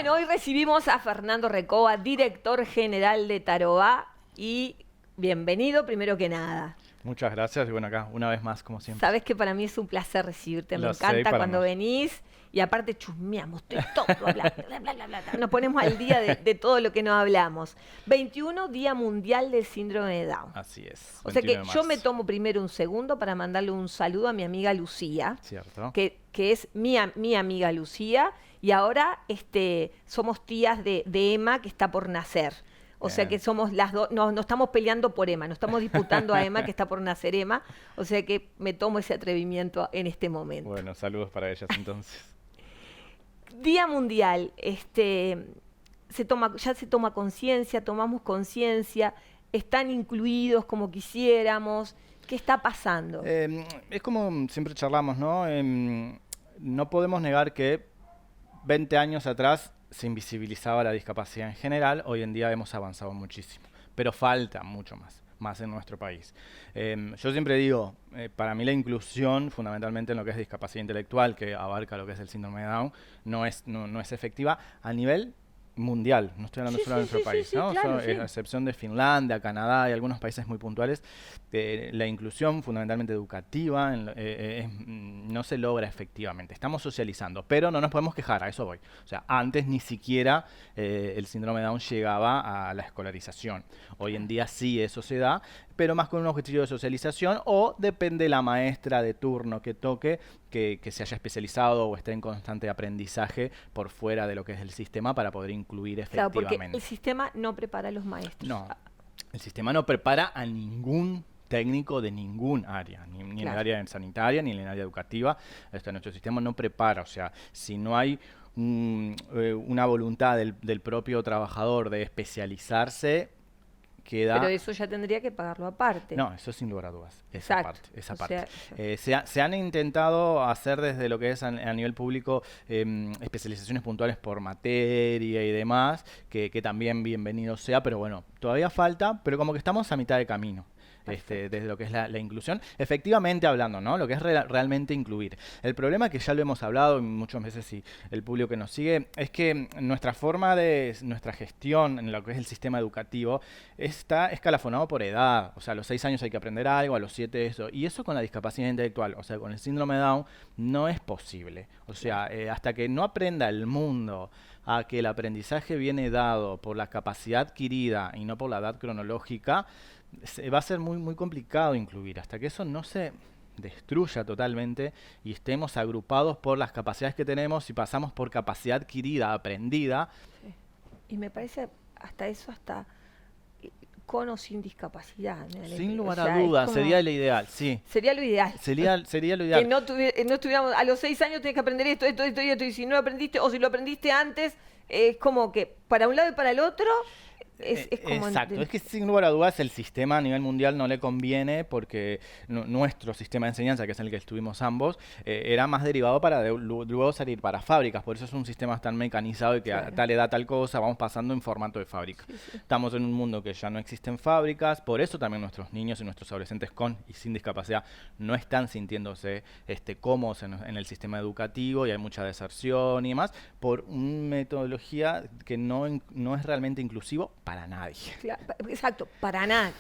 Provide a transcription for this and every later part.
Bueno, hoy recibimos a Fernando Recoba, director general de Tarobá, y bienvenido primero que nada. Muchas gracias y bueno, acá una vez más, como siempre. Sabes que para mí es un placer recibirte, me Lo sé y encanta para cuando más. venís y aparte chusmeamos de todo, bla, bla, bla, bla, bla. Nos ponemos al día de todo lo que no hablamos. 21 Día Mundial del Síndrome de Down. Así es, O sea 21 que de yo me marzo. tomo primero un segundo para mandarle un saludo a mi amiga Lucía, ¿Cierto? que es mi amiga Lucía, y ahora somos tías de Emma, que está por nacer. O sea que Bien. somos las dos, no estamos peleando por Emma, no estamos disputando a Emma, que está por nacer Emma. O sea que me tomo ese atrevimiento en este momento. Bueno, saludos para ellas entonces. Día Mundial, ya se toma conciencia, tomamos conciencia, están incluidos como quisiéramos. ¿Qué está pasando? Es como siempre charlamos, ¿no? No podemos negar que 20 años atrás se invisibilizaba la discapacidad en general, hoy en día hemos avanzado muchísimo, pero falta mucho más en nuestro país. Yo siempre digo, para mí la inclusión, fundamentalmente en lo que es discapacidad intelectual, que abarca lo que es el síndrome de Down, no es efectiva a nivel mundial, no estoy hablando Sí, solo de sí, nuestro sí, sí, país, sí, ¿no? claro, sí. A excepción de Finlandia, Canadá y algunos países muy puntuales, la inclusión fundamentalmente educativa no se logra efectivamente. Estamos socializando, pero no nos podemos quejar, a eso voy. O sea, antes ni siquiera el síndrome de Down llegaba a la escolarización. Hoy en día sí eso se da, pero más con un objetivo de socialización o depende la maestra de turno que toque, que se haya especializado o esté en constante aprendizaje por fuera de lo que es el sistema para poder incluir Claro, porque efectivamente. el sistema no prepara a los maestros. No, el sistema no prepara a ningún técnico de ningún área, ni en el Claro. área sanitaria, ni en el área educativa. Nuestro sistema no prepara, o sea, si no hay una voluntad del propio trabajador de especializarse, Pero queda... eso ya tendría que pagarlo aparte. No, eso sin lugar a dudas, esa Exacto. parte, esa O parte. sea, Se han intentado hacer desde lo que es a nivel público especializaciones puntuales por materia y demás, que también bienvenido sea, pero bueno, todavía falta, pero como que estamos a mitad de camino. Desde lo que es la inclusión, efectivamente hablando, ¿no? Lo que es realmente incluir. El problema que ya lo hemos hablado muchas veces y el público que nos sigue, es que nuestra gestión en lo que es el sistema educativo está escalafonado por edad. O sea, a los 6 años hay que aprender algo, a los 7 eso. Y eso con la discapacidad intelectual, o sea, con el síndrome de Down, no es posible. O sea, hasta que no aprenda el mundo a que el aprendizaje viene dado por la capacidad adquirida y no por la edad cronológica, va a ser muy, muy complicado incluir. Hasta que eso no se destruya totalmente y estemos agrupados por las capacidades que tenemos y pasamos por capacidad adquirida, aprendida. sí. Y me parece hasta con o sin discapacidad. Sin O lugar a sea, es dudas, como, sería lo ideal, sí. sería lo ideal. Sería lo Que ideal. no estuviéramos, a los 6 años tenés que aprender esto, y esto, y si no lo aprendiste, o si lo aprendiste antes, es como que para un lado y para el otro, es como... Exacto, es que sin lugar a dudas el sistema a nivel mundial no le conviene porque nuestro sistema de enseñanza, que es el que estuvimos ambos, era más derivado para luego salir para fábricas, por eso es un sistema tan mecanizado y que a Claro. tal edad tal cosa vamos pasando en formato de fábrica. Sí, sí. Estamos en un mundo que ya no existen fábricas, por eso también nuestros niños y nuestros adolescentes con y sin discapacidad no están sintiéndose cómodos en el sistema educativo y hay mucha deserción y demás, por una metodología que no es realmente inclusivo para nadie. Claro, exacto, para nadie.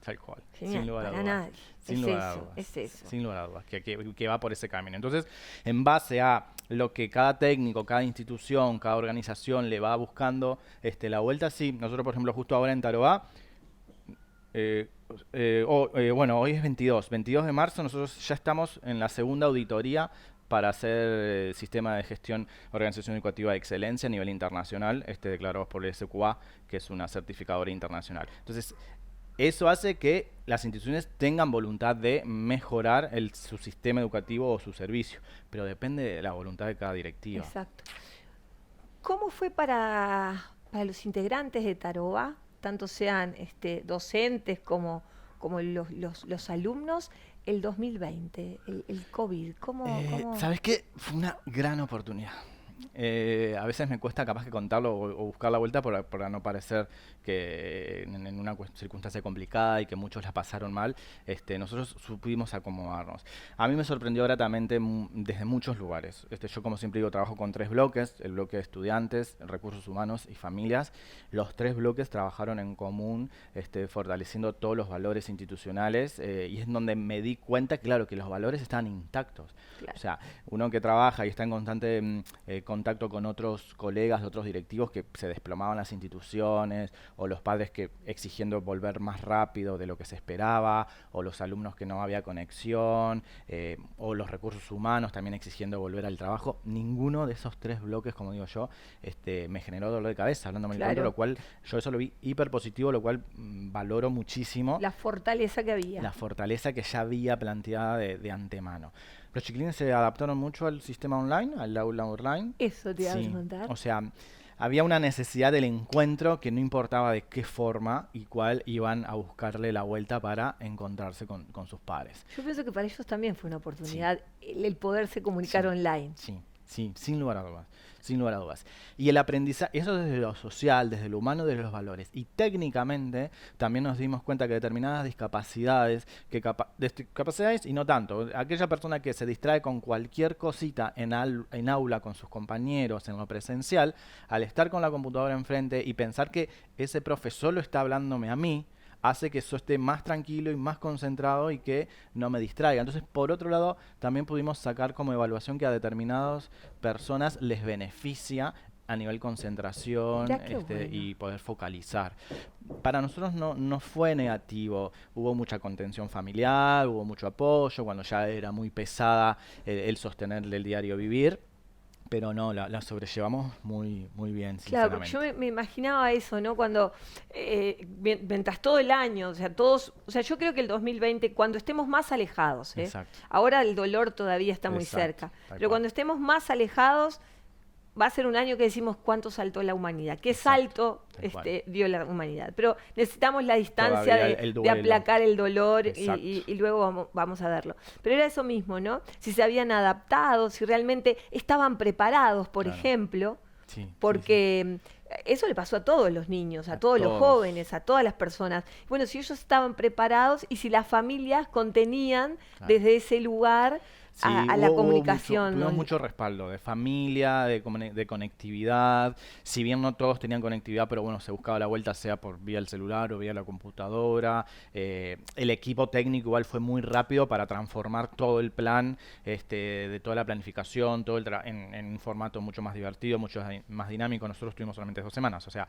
Tal cual. Genial, Sin lugar a para dudas. nadie. Sin Es lugar a eso, dudas. es eso. Sin lugar a dudas. Que va por ese camino. Entonces, en base a lo que cada técnico, cada institución, cada organización le va buscando la vuelta, sí. Nosotros, por ejemplo, justo ahora en Tarobá, bueno, hoy es 22 de marzo, nosotros ya estamos en la segunda auditoría para hacer sistema de gestión organización educativa de excelencia a nivel internacional, declarados por el SQA, que es una certificadora internacional. Entonces, eso hace que las instituciones tengan voluntad de mejorar su sistema educativo o su servicio, pero depende de la voluntad de cada directiva. Exacto. ¿Cómo fue para los integrantes de Tarobá, tanto sean docentes como los alumnos, el 2020, el COVID? ¿Cómo? ¿Sabes qué? Fue una gran oportunidad. A veces me cuesta capaz que contarlo o buscar la vuelta para no parecer que en una circunstancia complicada y que muchos la pasaron mal, nosotros supimos acomodarnos. A mí me sorprendió gratamente desde muchos lugares. Yo, como siempre digo, trabajo con 3 bloques: el bloque de estudiantes, recursos humanos y familias. Los 3 bloques trabajaron en común, fortaleciendo todos los valores institucionales, y es donde me di cuenta, claro, que los valores estaban intactos. Claro. O sea, uno que trabaja y está en constante contacto con otros colegas de otros directivos que se desplomaban las instituciones, o los padres que exigiendo volver más rápido de lo que se esperaba, o los alumnos que no había conexión, o los recursos humanos también exigiendo volver al trabajo. Ninguno de esos 3 bloques, como digo yo, me generó dolor de cabeza, hablándome en cuento, lo cual yo eso lo vi hiper positivo, lo cual valoro muchísimo. La fortaleza que había. La fortaleza que ya había planteada de antemano. Los chiquilines se adaptaron mucho al sistema online, al aula online. Eso te iba a preguntar. O sea, había una necesidad del encuentro que no importaba de qué forma y cuál iban a buscarle la vuelta para encontrarse con sus pares. Yo pienso que para ellos también fue una oportunidad el poderse comunicar online. Sí, sin lugar a dudas. Sin lugar a dudas. Y el aprendizaje, eso desde lo social, desde lo humano, desde los valores. Y técnicamente también nos dimos cuenta que determinadas discapacidades, discapacidades y no tanto, aquella persona que se distrae con cualquier cosita en aula con sus compañeros, en lo presencial, al estar con la computadora enfrente y pensar que ese profesor lo está hablándome a mí, hace que yo esté más tranquilo y más concentrado y que no me distraiga. Entonces, por otro lado, también pudimos sacar como evaluación que a determinadas personas les beneficia a nivel concentración y poder focalizar. Para nosotros no fue negativo. Hubo mucha contención familiar, hubo mucho apoyo cuando ya era muy pesada el sostener el diario vivir. Pero no, la sobrellevamos muy bien, claro, sinceramente. Claro, yo me imaginaba eso, ¿no? Cuando, mientras todo el año, o sea, todos, o sea, yo creo que el 2020, cuando estemos más alejados, ahora el dolor todavía está muy cerca, pero cuando estemos más alejados, va a ser un año que decimos cuánto saltó la humanidad, qué salto dio la humanidad. Pero necesitamos la distancia de aplacar el dolor y luego vamos a verlo. Pero era eso mismo, ¿no? Si se habían adaptado, si realmente estaban preparados, por ejemplo, porque eso le pasó a todos los niños, a todos los jóvenes, a todas las personas. Bueno, si ellos estaban preparados y si las familias contenían desde ese lugar a la comunicación. Tuvimos mucho respaldo de familia, de conectividad. Si bien no todos tenían conectividad, pero bueno, se buscaba la vuelta, sea por vía el celular o vía la computadora. El equipo técnico igual fue muy rápido para transformar todo el plan, de toda la planificación, todo en un formato mucho más divertido, mucho más dinámico. Nosotros tuvimos solamente 2 semanas, o sea,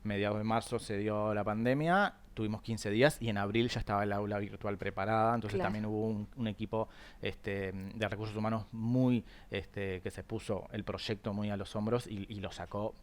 mediados de marzo se dio la pandemia, tuvimos 15 días y en abril ya estaba el aula virtual preparada, entonces también hubo un equipo de recursos humanos muy que se puso el proyecto muy a los hombros y lo sacó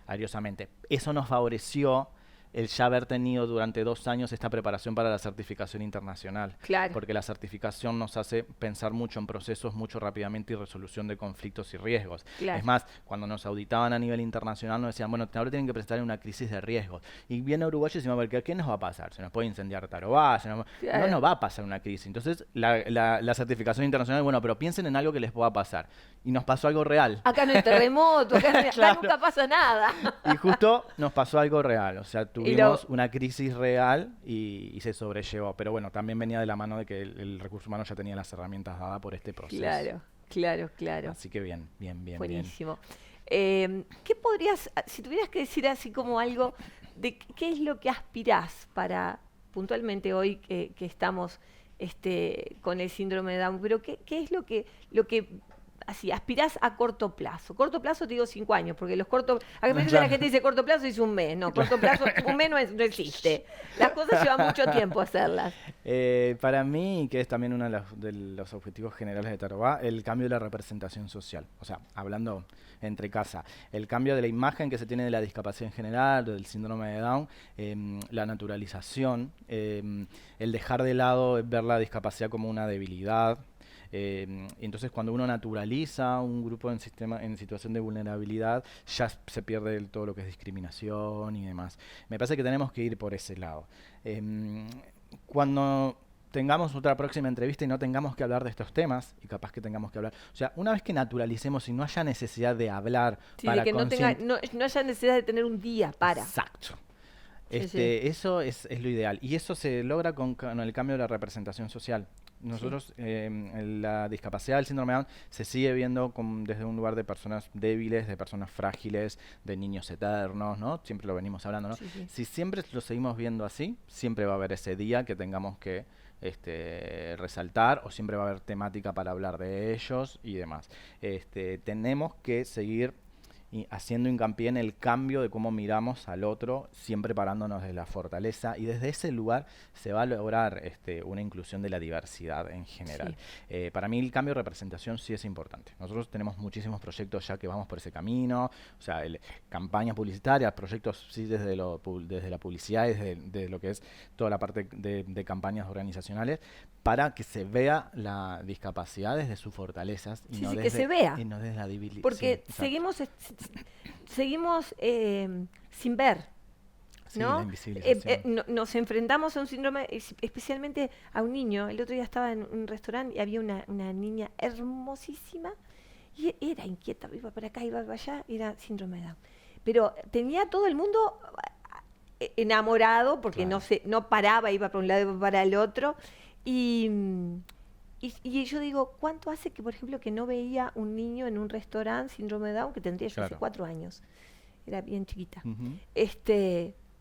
ariosamente. Eso nos favoreció el ya haber tenido durante 2 años esta preparación para la certificación internacional. Claro. Porque la certificación nos hace pensar mucho en procesos mucho rápidamente y resolución de conflictos y riesgos. Claro. Es más, cuando nos auditaban a nivel internacional nos decían, bueno, ahora tienen que presentar una crisis de riesgos. Y viene Uruguay y decimos, ¿qué nos va a pasar? Se nos puede incendiar Tarobá, no nos va a pasar una crisis. Entonces, la certificación internacional, bueno, pero piensen en algo que les pueda pasar. Y nos pasó algo real. Acá no hay terremoto, acá nunca pasa nada. Y justo nos pasó algo real, o sea, tuvimos una crisis real y se sobrellevó. Pero bueno, también venía de la mano de que el recurso humano ya tenía las herramientas dadas por este proceso. Claro. Así que bien. Buenísimo. ¿Qué podrías, si tuvieras que decir así como algo, de qué es lo que aspirás para, puntualmente hoy que estamos con el síndrome de Down, pero qué es lo que así, aspirás a corto plazo? Corto plazo te digo 5 años, porque a veces la gente dice corto plazo dice un mes. No, corto plazo, un mes no existe. Las cosas llevan mucho tiempo hacerlas. Para mí, que es también uno de los objetivos generales de Tarobá, el cambio de la representación social. O sea, hablando entre casa, el cambio de la imagen que se tiene de la discapacidad en general, del síndrome de Down, la naturalización, el dejar de lado ver la discapacidad como una debilidad. Entonces cuando uno naturaliza un grupo en situación de vulnerabilidad, ya se pierde todo lo que es discriminación y demás. Me parece que tenemos que ir por ese lado. Cuando tengamos otra próxima entrevista y no tengamos que hablar de estos temas, y capaz que tengamos que hablar. O sea, una vez que naturalicemos y no haya necesidad de hablar para de que no haya necesidad de tener un día para. Exacto. Eso es lo ideal. Y eso se logra con el cambio de la representación social. Nosotros, la discapacidad del síndrome de Down se sigue viendo desde un lugar de personas débiles, de personas frágiles, de niños eternos, ¿no? Siempre lo venimos hablando, ¿no? Si siempre lo seguimos viendo así, siempre va a haber ese día que tengamos que resaltar, o siempre va a haber temática para hablar de ellos y demás. Tenemos que seguir haciendo hincapié en el cambio de cómo miramos al otro, siempre parándonos de la fortaleza, y desde ese lugar se va a lograr una inclusión de la diversidad en general. Para mí el cambio de representación sí es importante. Nosotros tenemos muchísimos proyectos ya que vamos por ese camino, o sea, campañas publicitarias, proyectos sí desde la publicidad, desde lo que es toda la parte de campañas organizacionales, para que se vea la discapacidad desde sus fortalezas y no desde la debilidad. Porque seguimos sin ver, ¿no? Nos enfrentamos a un síndrome, especialmente a un niño. El otro día estaba en un restaurante y había una niña hermosísima y era inquieta, iba para acá, iba para allá, era síndrome de Down. Pero tenía todo el mundo enamorado porque no paraba, iba para un lado, iba para el otro. Y yo digo, ¿cuánto hace que, por ejemplo, que no veía un niño en un restaurante síndrome de Down, que tendría yo hace 4 años? Era bien chiquita.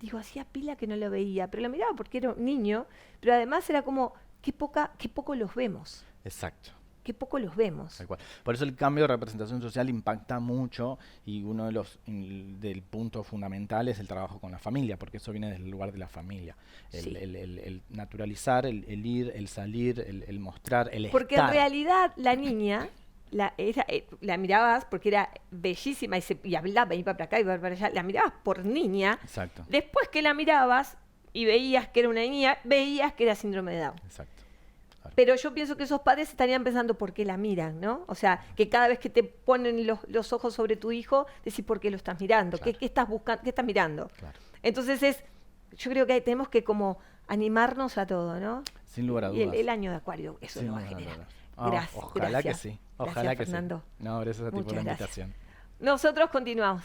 Digo, hacía pila que no lo veía, pero lo miraba porque era un niño, pero además era como, qué poco los vemos. Exacto. Qué poco los vemos. Tal cual. Por eso el cambio de representación social impacta mucho, y uno de los del puntos fundamentales es el trabajo con la familia, porque eso viene del lugar de la familia. El naturalizar, el ir, el salir, el mostrar, el estar. Porque en realidad la niña la mirabas porque era bellísima y hablaba, iba para acá, iba para allá, la mirabas por niña. Exacto. Después que la mirabas y veías que era una niña, veías que era síndrome de Down. Exacto. Pero yo pienso que esos padres estarían pensando por qué la miran, ¿no? O sea, que cada vez que te ponen los ojos sobre tu hijo, decís por qué lo estás mirando, qué estás buscando, qué estás mirando. Claro. Entonces yo creo que tenemos que como animarnos a todo, ¿no? Sin lugar a dudas. Y el año de Acuario, eso lo va a generar. Ojalá gracias. que sí. Ojalá gracias, que Fernando. sí. No, gracias a ti por la invitación. Nosotros continuamos.